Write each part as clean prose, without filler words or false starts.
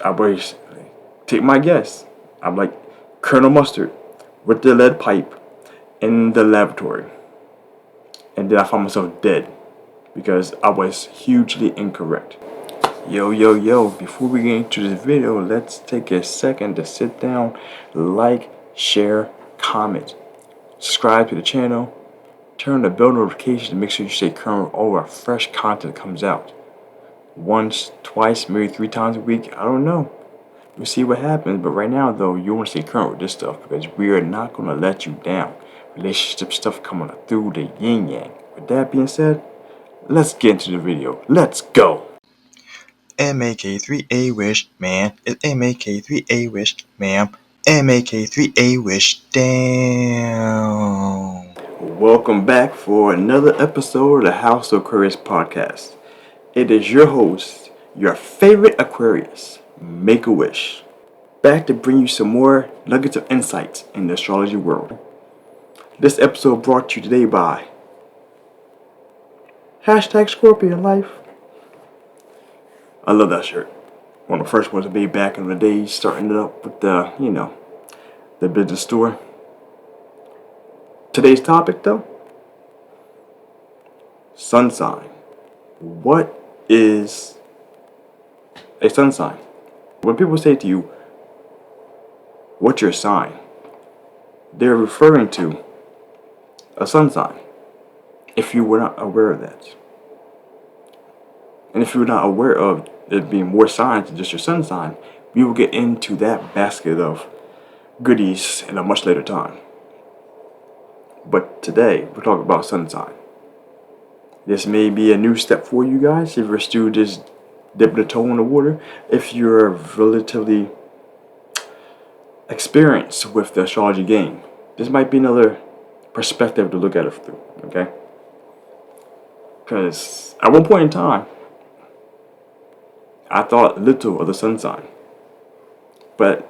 I always take my guess. I'm like Colonel Mustard with the lead pipe in the laboratory. And then I found myself dead because I was hugely incorrect. Yo, before we get into this video, let's take a second to sit down, like, share, comment, subscribe to the channel, turn the bell notification to make sure you stay current with all our fresh content that comes out. Once, twice, maybe 3 times a week, I don't know. We'll see what happens, but right now though, you want to stay current with this stuff because we are not going to let you down. Relationship stuff coming through the yin yang. With that being said, let's get into the video. Let's go! MAK3A wish, man. It's MAK3A wish, ma'am. MAK3A wish, damn. Welcome back for another episode of the House of Aquarius podcast. It is your host, your favorite Aquarius, Make-A-Wish, back to bring you some more nuggets of insights in the astrology world. This episode brought to you today by #Scorpion Life. I love that shirt. One of the first ones I made back in the day, starting it up with the business store. Today's topic though, sun sign. What is a sun sign? When people say to you, what's your sign? They're referring to a sun sign, if you were not aware of that. And if you're not aware of there being more signs than just your sun sign, we will get into that basket of goodies in a much later time. But today, we're talking about sun sign. This may be a new step for you guys if you're still just dipping a toe in the water. If you're relatively experienced with the astrology game, this might be another perspective to look at it through, okay? Because at one point in time, I thought little of the sun sign. But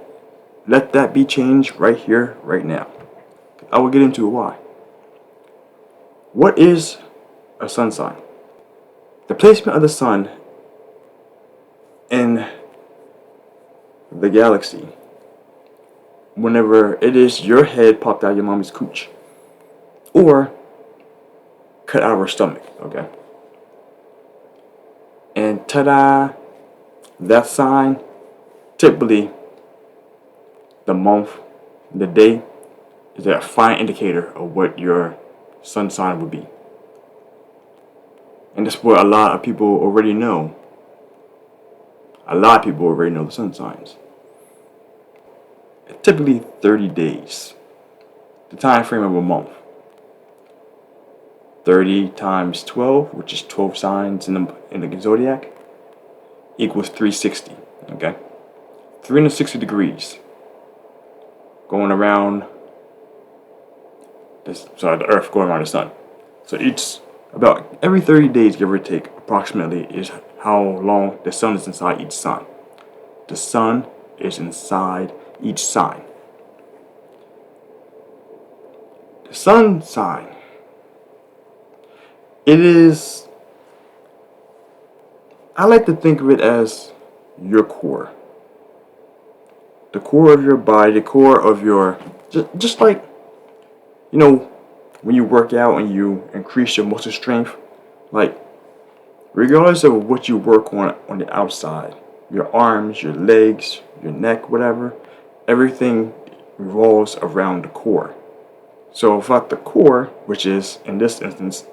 let that be changed right here, right now. I will get into why. What is a sun sign? The placement of the sun in the galaxy, whenever it is your head popped out of your mommy's cooch or cut out of her stomach, okay? And ta-da, that sign, typically the month, the day, is a fine indicator of what your sun sign would be. And that's what a lot of people already know. A lot of people already know the sun signs. It's typically 30 days, the time frame of a month. 30 times 12, which is 12 signs in the zodiac, equals 360, okay? 360 degrees going around the Earth going around the sun. So about every 30 days, give or take, approximately, is how long the sun is inside each sign. The sun is inside each sign. The sun sign, it is, I like to think of it as your core. The core of your body, the core of your, just like, when you work out and you increase your muscle strength, like, regardless of what you work on the outside, your arms, your legs, your neck, whatever, everything revolves around the core. So without the core, which is, in this instance,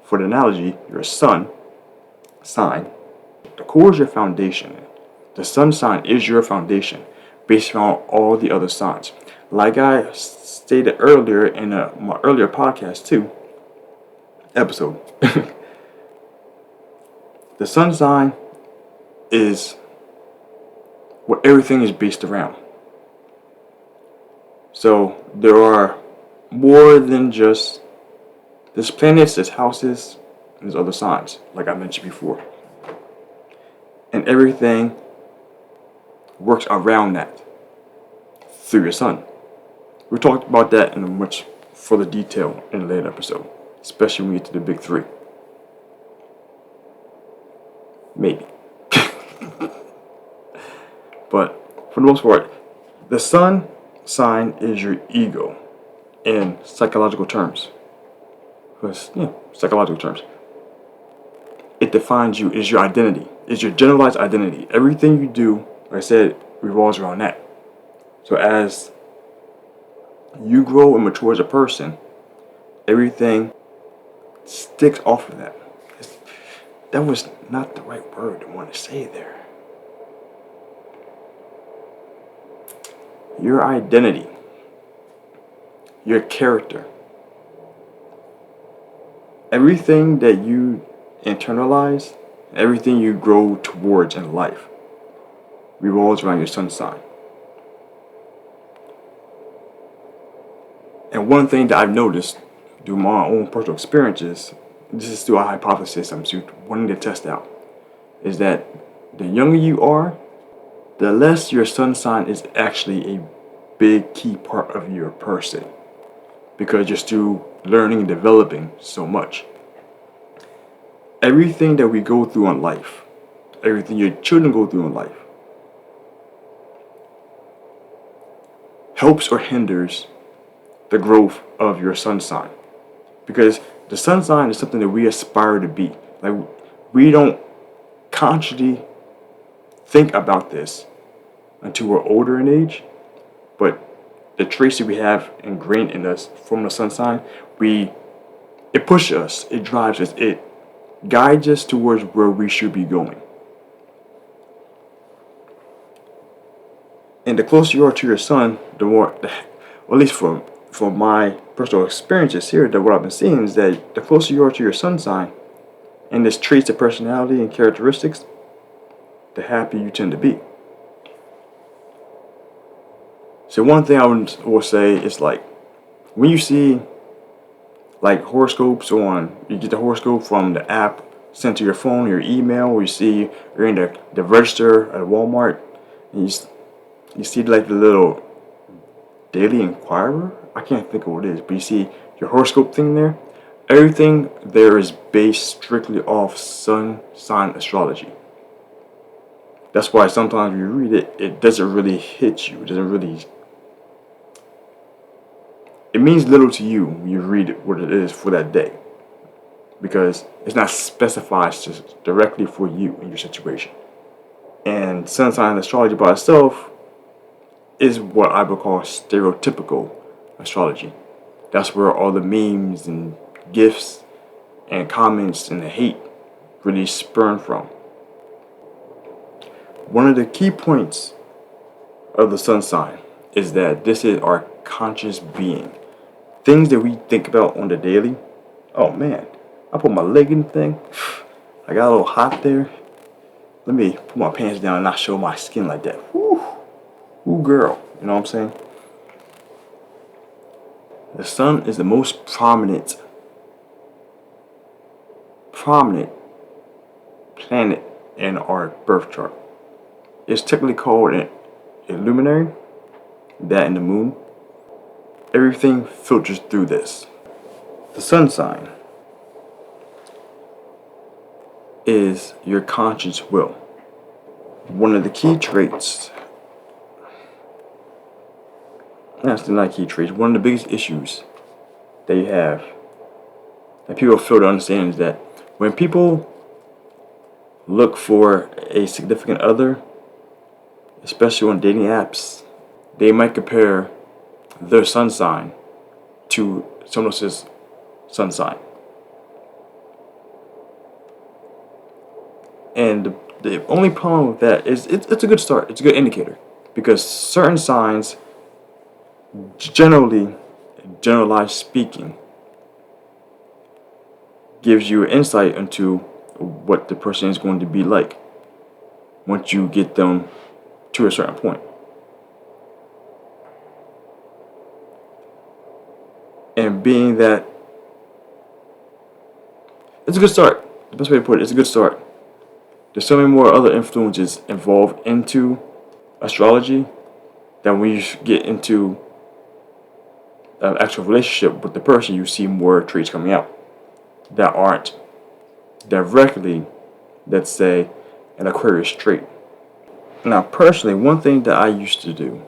for the analogy, your sun sign, the core is your foundation. The sun sign is your foundation based on all the other signs. Like I stated earlier in my earlier podcast too, episode, the sun sign is what everything is based around. So there are more than just, there's planets, there's houses, and there's other signs, like I mentioned before. And everything works around that through your sun. We talked about that in much further detail in a later episode, especially when we get to the big 3. Maybe. But for the most part, the sun sign is your ego in psychological terms. Because, psychological terms. It defines you, is your identity, is your generalized identity. Everything you do, like I said, revolves around that. So as you grow and mature as a person, everything sticks off of that. That was not the right word I want to say there. Your identity, your character, everything that you internalize, everything you grow towards in life revolves around your sun sign. And one thing that I've noticed through my own personal experiences, this is through a hypothesis I'm wanting to test out, is that the younger you are, the less your sun sign is actually a big key part of your person, because you're still learning and developing so much. Everything that we go through in life, everything your children go through in life, helps or hinders the growth of your sun sign. Because the sun sign is something that we aspire to be. Like, we don't consciously think about this until we're older in age, but the traits that we have ingrained in us from the sun sign, it pushes us, it drives us, it guides us towards where we should be going. And the closer you are to your sun, the more, or at least from my personal experiences here, that what I've been seeing is that the closer you are to your sun sign and its traits of personality and characteristics, the happier you tend to be. So one thing I will say is, like, when you see like horoscopes you get the horoscope from the app sent to your phone, your email, or you're in the register at Walmart, and you see like the little Daily Inquirer. I can't think of what it is, but you see your horoscope thing there. Everything there is based strictly off sun sign astrology. That's why sometimes when you read it, it doesn't really hit you. It means little to you when you read it, what it is for that day, because it's not specified just directly for you in your situation. And sun sign astrology by itself is what I would call stereotypical astrology. That's where all the memes and gifs and comments and the hate really spurn from. One of the key points of the sun sign is that this is our conscious being. Things that we think about on the daily. Oh man, I put my leg in the thing. I got a little hot there. Let me put my pants down and not show my skin like that. Woo, ooh girl, you know what I'm saying? The sun is the most prominent planet in our birth chart. It's technically called a luminary, that and the moon. Everything filters through this. The sun sign is your conscious will. One of the key traits, that's not key traits, one of the biggest issues that you have, that people fail to understand, is that when people look for a significant other, especially on dating apps, they might compare their sun sign to someone else's sun sign. And the only problem with that is it's a good start. It's a good indicator, because certain signs, generalized speaking, gives you insight into what the person is going to be like once you get them to a certain point. And being that it's a good start. The best way to put it, it's a good start. There's so many more other influences involved into astrology that when you get into an actual relationship with the person, you see more traits coming out that aren't directly, let's say, an Aquarius trait. Now, personally, one thing that I used to do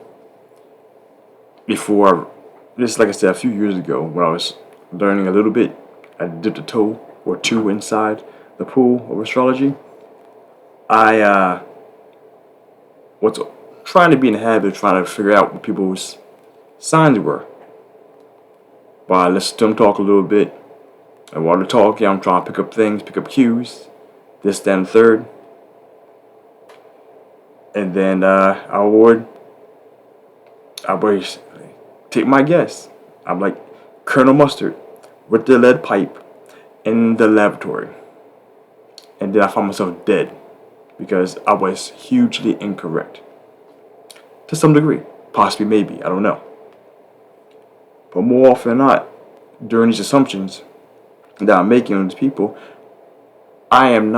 before, this, like I said, a few years ago, when I was learning a little bit, I dipped a toe or two inside the pool of astrology. I was trying to be in the habit of trying to figure out what people's signs were. But I listened to them talk a little bit. And while they're talking, I'm trying to pick up things, pick up cues, this, that, and third. And then I would take my guess. I'm like Colonel Mustard with the lead pipe in the laboratory. And then I found myself dead because I was hugely incorrect. To some degree. Possibly, maybe. I don't know. But more often than not, during these assumptions that I'm making on these people, I was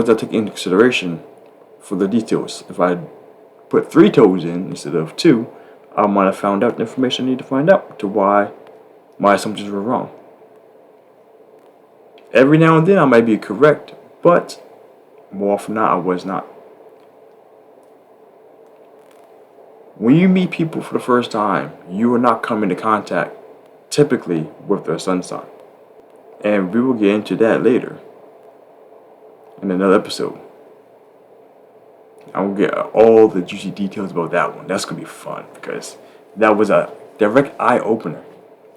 not taking into consideration for the details. If I put 3 toes in instead of 2, I might have found out the information I need to find out to why my assumptions were wrong. Every now and then I might be correct, but more often than not, I was not. When you meet people for the first time, you are not coming into contact typically with their sun sign. And we will get into that later in another episode. I will get all the juicy details about that one. That's going to be fun because that was a direct eye opener.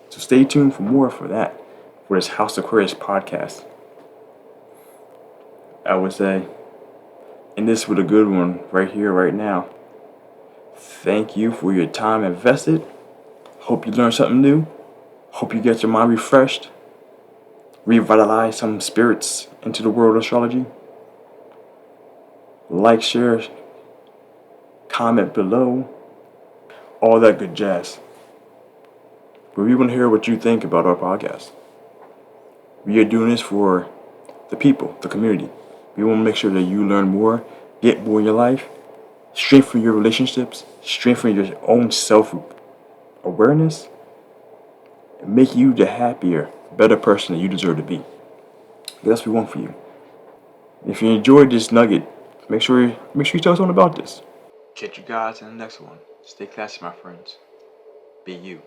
So stay tuned for more for that, for this House Aquarius podcast. I would say, and this was a good one right here, right now. Thank you for your time invested. Hope you learned something new. Hope you get your mind refreshed. Revitalize some spirits into the world of astrology. Like, share, comment below. All that good jazz. But we want to hear what you think about our podcast. We are doing this for the people, the community. We want to make sure that you learn more, get more in your life, strengthen your relationships, strengthen your own self-awareness, and make you the happier, better person that you deserve to be. That's what we want for you. If you enjoyed this nugget, make sure you tell someone about this. Catch you guys in the next one. Stay classy, my friends. Be you.